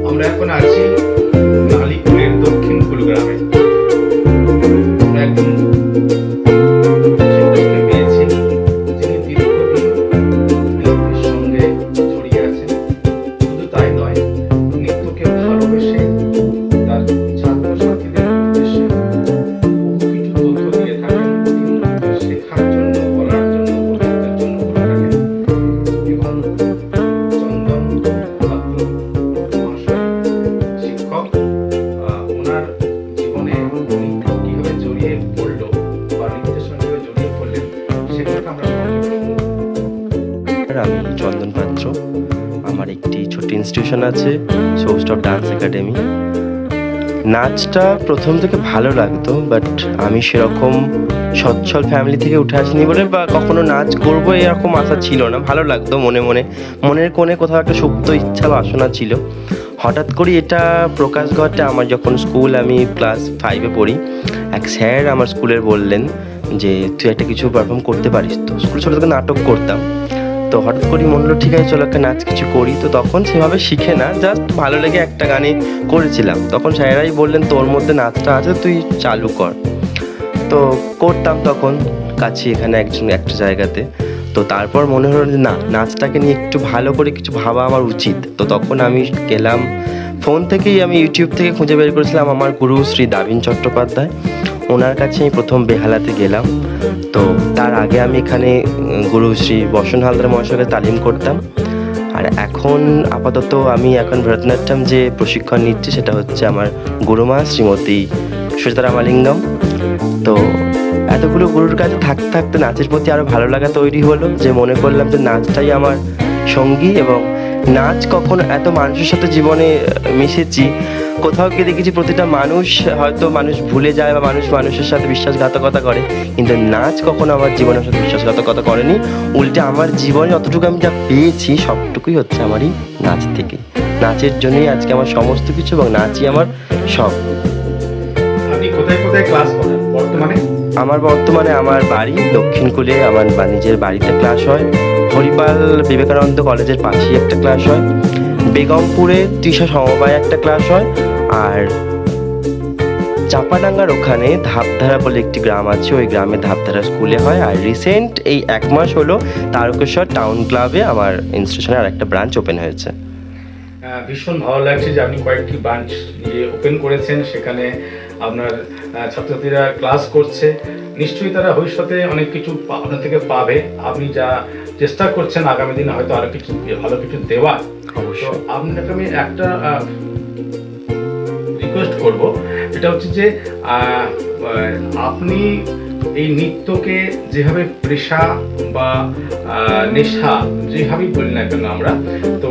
আমরা এখন আছি নালিকুলের দক্ষিণ কুলগ্রামে। আমরা একজন শিক্ষককে পেয়েছি যিনি দীর্ঘদিন নৃত্যের সঙ্গে জড়িয়ে আছেন। শুধু তাই নয়, নৃত্যকে ভালোবেসে তার ছাত্রছাত্রীদের উদ্দেশ্যে বহু কিছু তথ্য দিয়ে থাকেন, নৃত্য শেখার জন্য, বলার জন্য, ভবিষ্যতের জন্য বলে থাকেন। এবং চন্দন পাত্র মহাশয় শিক্ষক, ওনার জীবনে নৃত্য কিভাবে জড়িয়ে পড়লো বা নৃত্যের সঙ্গে কিভাবে জড়িয়ে পড়লেন সেগুলোকে আমরা সংক্ষেপে শুনবো। আমি চন্দন পাত্র। আমার একটি ছোট্ট ইনস্টিটিউশন আছে, সোর্স অফ ডান্স একাডেমি। নাচটা প্রথম থেকে ভালো লাগতো, বাট আমি সেরকম সচ্ছল ফ্যামিলি থেকে উঠে আসিনি বলে বা কখনো নাচ করবো এরকম আশা ছিল না। ভালো লাগতো মনে মনে, মনের কোণে কোথাও একটা সুপ্ত ইচ্ছা বাসনা ছিল। হঠাৎ করে এটা প্রকাশ ঘটে আমার যখন আমি ক্লাস 5-এ পড়ি। এক স্যার আমার স্কুলের বললেন যে তুই একটা কিছু পারফর্ম করতে পারিস। তো স্কুলে ছোটো থেকে নাটক করতাম, তো হঠাৎ করে মনে হলো ঠিক আছে চলো একটা নাচ কিছু করি। তো তখন সেভাবে শিখে না, জাস্ট ভালো লেগে একটা গানে করেছিলাম। তখন স্যারেরাই বললেন তোর মধ্যে নাচটা আছে, তুই চালু কর। তো করতাম তখন কাছে এখানে একটা জায়গাতে। তো তারপর মনে হলো যে না, নাচটাকে নিয়ে একটু ভালো করে কিছু ভাবা আমার উচিত। তো তখন আমি গেলাম ফোন থেকেই, আমি ইউটিউব থেকে খুঁজে বের করেছিলাম আমার গুরু শ্রী দাবিন চট্টোপাধ্যায়। ওনার কাছে আমি প্রথম বেহালাতে গেলাম। তো তার আগে আমি এখানে গুরু শ্রী বসন হালদার মহাশয়ের তালিম করতাম। আর এখন আপাতত আমি ভরতনাট্যম যে প্রশিক্ষণ নিচ্ছি সেটা হচ্ছে আমার গুরুমা শ্রীমতী সুচিতা রামালিঙ্গম। তো এতগুলো গুরুর কাছে থাকতে থাকতে নাচের প্রতি আরও ভালো লাগা তৈরি হলো, যে মনে করলাম যে নাচটাই আমার সঙ্গী। এবং নাচ কখনো এত মানুষের সাথে জীবনে মিশেছি, কোথাও গিয়ে দেখেছি প্রতিটা মানুষ মানুষ ভুলে যায় বা মানুষের সাথে বিশ্বাসঘাতকতা করে, কিন্তু নাচ কখনো আমার জীবনের সাথে বিশ্বাসঘাতকতা করেনি। উল্টে আমার জীবনে যতটুকু আমি যা পেয়েছি সবটুকুই হচ্ছে আমারই নাচ থেকে। নাচের জন্যই আজকে আমার সমস্ত কিছু, এবং নাচই আমার সব। আপনি কোথায় কোথায় ক্লাস করেন বর্তমানে? বর্তমানে আমার বাড়ি দক্ষিণকুলে, আমার নিজের বাড়িতে ক্লাস হয়। হরিপাল বিবেকানন্দ কলেজের পাশেই একটা ক্লাস হয়। বেগমপুরে তৃষা সমবায় একটা ক্লাস হয়। আর চাপাডাঙ্গার ওখানে ধাপধারা বলে একটি গ্রাম আছে, ওই গ্রামে ধাপধারা স্কুলে হয়। আর রিসেন্ট এই 1 মাস হলো তারকেশ্বর টাউন ক্লাবে আমার ইনস্টিটিউশনে আর একটা ব্রাঞ্চ ওপেন হয়েছে। ভীষণ ভালো লাগছে যে আপনি কয়েকটি ব্রাঞ্চ ওপেন করেছেন, সেখানে আপনার ছাত্রছাত্রীরা ক্লাস করছে। নিশ্চয়ই তারা ভবিষ্যতে অনেক কিছু আপনার থেকে পাবে। আপনি যা চেষ্টা করছেন আগামী দিনে হয়তো আরো কিছু ভালো কিছু দেওয়ার। অবশ্যই আপনাকে আমি একটা রিকোয়েস্ট করব, এটা হচ্ছে যে আপনি এই নৃত্যকে যেভাবে পেশা বা নেশা যেভাবেই বলি না কেন আমরা, তো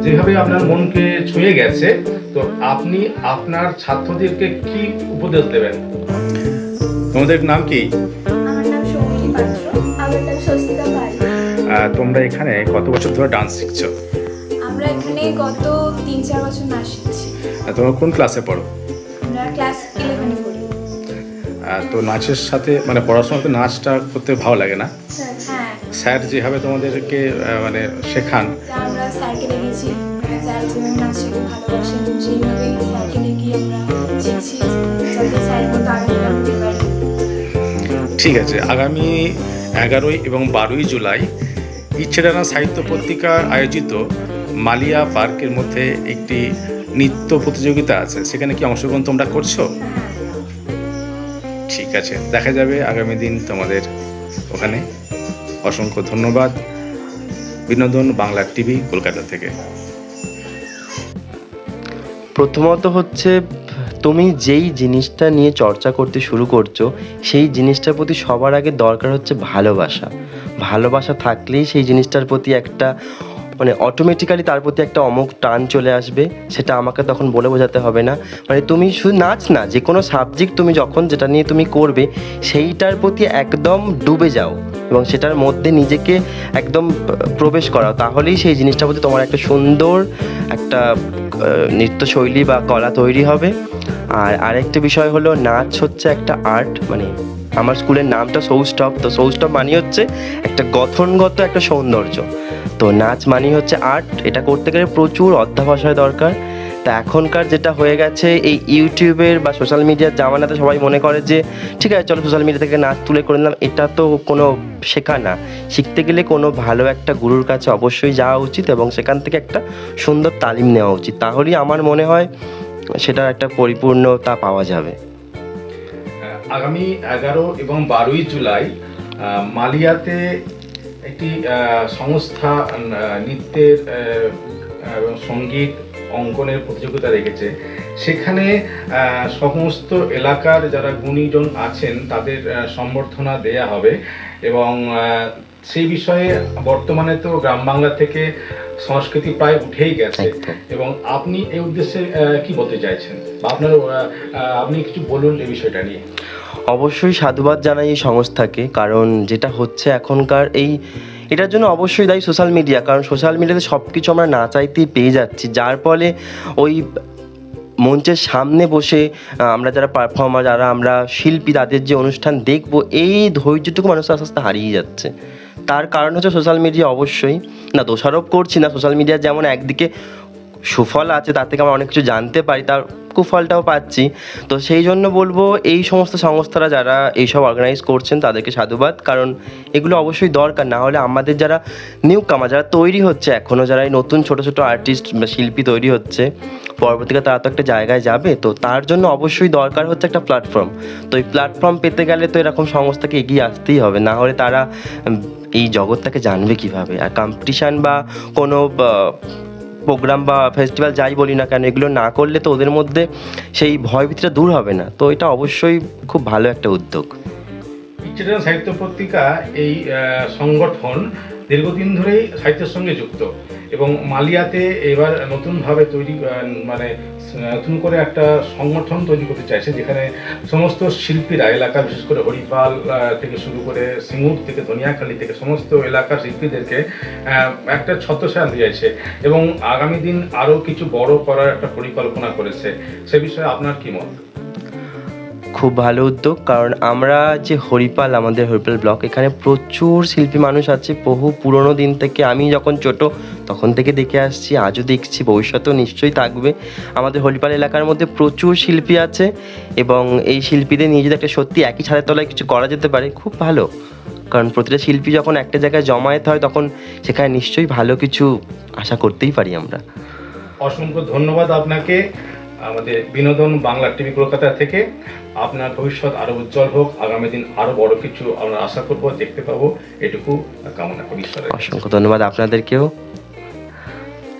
যেভাবে আপনার মনকে ছুঁয়ে গেছে, তো আপনি আপনার ছাত্রদেরকে কি উপদেশ দেবেন? তোমাদের নাম কি? আমার নাম সৌমিনী পাত্র। আমার নাম স্বস্তিকা পাল। তোমরা এখানে কত বছর ধরে ডান্স শিখছো? আমরা এখানে গত 3-4 বছর নাচ শিখছি। তোমরা কোন ক্লাসে পড়ো? আমরা ক্লাস 11-এ পড়ি। তো নাচের সাথে পড়াশোনাতে নাচটা করতে ভালো লাগে না? হ্যাঁ, স্যার যেভাবে তোমাদেরকে শেখান, আমরা স্যারকে ডেকেছি। স্যার যেভাবে নাচ শিখতে ভালোবাসেন সেইভাবেই স্যারকে ডেকে আমরা শিখছি, যাতে স্যারের মতো আরও করতে পারি। ঠিক আছে। আগামী 11 এবং 12 জুলাই ইচ্ছেডানা সাহিত্য পত্রিকা আয়োজিত মালিয়া পার্কের মধ্যে একটি নৃত্য প্রতিযোগিতা আছে, সেখানে কি অংশগ্রহণ তোমরা করছো? ঠিক আছে, দেখা যাবে আগামী দিন তোমাদের ওখানে। অসংখ্য ধন্যবাদ। বিনোদন বাংলা টিভি, কলকাতা থেকে। প্রথমত হচ্ছে তুমি যেই জিনিসটা নিয়ে চর্চা করতে শুরু করছো সেই জিনিসটার প্রতি সবার আগে দরকার হচ্ছে ভালোবাসা থাকলেই সেই জিনিসটার প্রতি একটা অটোমেটিক্যালি তার প্রতি একটা অমোঘ টান চলে আসবে। সেটা আমাকে তখন বলে বোঝাতে হবে না। তুমি শুধু নাচ না, যে কোনো সাবজেক্ট তুমি যখন যেটা নিয়ে তুমি করবে সেইটার প্রতি একদম ডুবে যাও এবং সেটার মধ্যে নিজেকে একদম প্রবেশ করাও, তাহলেই সেই জিনিসটার প্রতি তোমার একটা সুন্দর একটা নৃত্যশৈলী বা কলা তৈরি হবে। আর আরেকটা বিষয় হলো, নাচ হচ্ছে একটা আর্ট, আমার স্কুলের নামটা সৌষ্ঠব, তো সৌষ্ঠব মানে হচ্ছে একটা গঠনগত একটা সৌন্দর্য। তো নাচ মানে হচ্ছে আর্ট, এটা করতে গেলে প্রচুর অধ্যবসায় দরকার। তা এখনকার যেটা হয়ে গেছে এই ইউটিউবের বা সোশ্যাল মিডিয়ার জামানাতে সবাই মনে করে যে ঠিক আছে চলো সোশ্যাল মিডিয়া থেকে নাচ তুলে করে নিলাম, এটা তো কোনো শেখা না। শিখতে গেলে কোনো ভালো একটা গুরুর কাছে অবশ্যই যাওয়া উচিত এবং সেখান থেকে একটা সুন্দর তালিম নেওয়া উচিত, তাহলেই আমার মনে হয় সেটার একটা পরিপূর্ণতা পাওয়া যাবে। আগামী 11 এবং 12ই জুলাই মালিয়াতে একটি সংস্থা নৃত্যের এবং সঙ্গীত অঙ্কনের প্রতিযোগিতা রেখেছে। সেখানে সমস্ত এলাকার যারা গুণীজন আছেন তাদের সম্বর্ধনা দেয়া হবে এবং সেই বিষয়ে বর্তমানে তো গ্রাম বাংলা থেকে সংস্কৃতি প্রায় উঠেই গেছে এবং আপনি এই উদ্দেশ্যে কি বলতে চাইছেন বা আপনি কিছু বলুন এই বিষয়টা নিয়ে। অবশ্যই সাধুবাদ জানাই এই সংস্থাকে, কারণ যেটা হচ্ছে এখনকার এটার জন্য অবশ্যই দায়ী সোশ্যাল মিডিয়া, কারণ সোশ্যাল মিডিয়াতে সব কিছু আমরা না চাইতেই পেয়ে যাচ্ছি, যার ফলে ওই মঞ্চের সামনে বসে আমরা যারা পারফর্মার, যারা আমরা শিল্পী, তাদের যে অনুষ্ঠান দেখবো এই ধৈর্যটুকু মানুষ আস্তে আস্তে হারিয়ে যাচ্ছে। তার কারণ হচ্ছে সোশ্যাল মিডিয়া। অবশ্যই না দোষারোপ করছি না, সোশ্যাল মিডিয়ার যেমন একদিকে সুফল আছে, তার থেকে আমরা অনেক কিছু জানতে পারি, তার কুফলটাও পাচ্ছি। তো সেই জন্য বলবো এই সমস্ত সংস্থারা যারা এইসব অর্গানাইজ করছেন তাদেরকে সাধুবাদ, কারণ এগুলো অবশ্যই দরকার। না হলে আমাদের যারা নিউ কামার যারা তৈরি হচ্ছে এখনও, যারা এই নতুন ছোটো ছোটো আর্টিস্ট বা শিল্পী তৈরি হচ্ছে, পরবর্তীকালে তারা তো একটা জায়গায় যাবে, তো তার জন্য অবশ্যই দরকার হচ্ছে একটা প্ল্যাটফর্ম। তো এই প্ল্যাটফর্ম পেতে গেলে তো এরকম সংস্থাকে এগিয়ে আসতেই হবে, না হলে তারা এই জগৎটাকে জানবে কীভাবে। আর কম্পিটিশান বা কোনো প্রোগ্রাম বা ফেস্টিভ্যাল যাই বলি না কেন, এগুলো না করলে তো ওদের মধ্যে সেই ভয়ভীতিটা দূর হবে না। তো এটা অবশ্যই খুব ভালো একটা উদ্যোগ। ইচ্ছেটন সাহিত্য পত্রিকা এই সংগঠন দীর্ঘদিন ধরেই সাহিত্যের সঙ্গে যুক্ত এবং মালিয়াতে এবার নতুনভাবে তৈরি নতুন করে একটা সংগঠন তৈরি করতে চাইছে, যেখানে সমস্ত শিল্পীরা এলাকা, বিশেষ করে হরিপাল থেকে শুরু করে সিঙ্গুর থেকে ধনিয়াখালী থেকে সমস্ত এলাকার শিল্পীদেরকে একটা ছত্রছায়া দিয়ে যাচ্ছে এবং আগামী দিন আরও কিছু বড় করার একটা পরিকল্পনা করেছে। সে বিষয়ে আপনার কি মত? খুব ভালো উদ্যোগ, কারণ আমরা যে হরিপাল, আমাদের হরিপাল ব্লক, এখানে প্রচুর শিল্পী মানুষ আছে বহু পুরনো দিন থেকে। আমি যখন ছোট তখন থেকে দেখে আসছি, আজও দেখছি, ভবিষ্যতেও নিশ্চয়ই থাকবে। আমাদের হরিপাল এলাকার মধ্যে প্রচুর শিল্পী আছে এবং এই শিল্পীদের নিয়ে যদি একটা সত্যি একই ছাদের তলায় কিছু করা যেতে পারে খুব ভালো, কারণ প্রতিটা শিল্পী যখন একটা জায়গায় জমায়েত হয় তখন সেখানে নিশ্চয়ই ভালো কিছু আশা করতেই পারি আমরা। অসংখ্য ধন্যবাদ আপনাকে আমাদের বিনোদন বাংলা টিভি কলকাতা থেকে। আপনার ভবিষ্যৎ আরো উজ্জ্বল হোক, আগামী দিন আরো বড় কিছু আমরা আশা করব, দেখতে পাবো, এটুকু কামনা করি ঈশ্বরের। অসংখ্য ধন্যবাদ আপনাদেরকেও।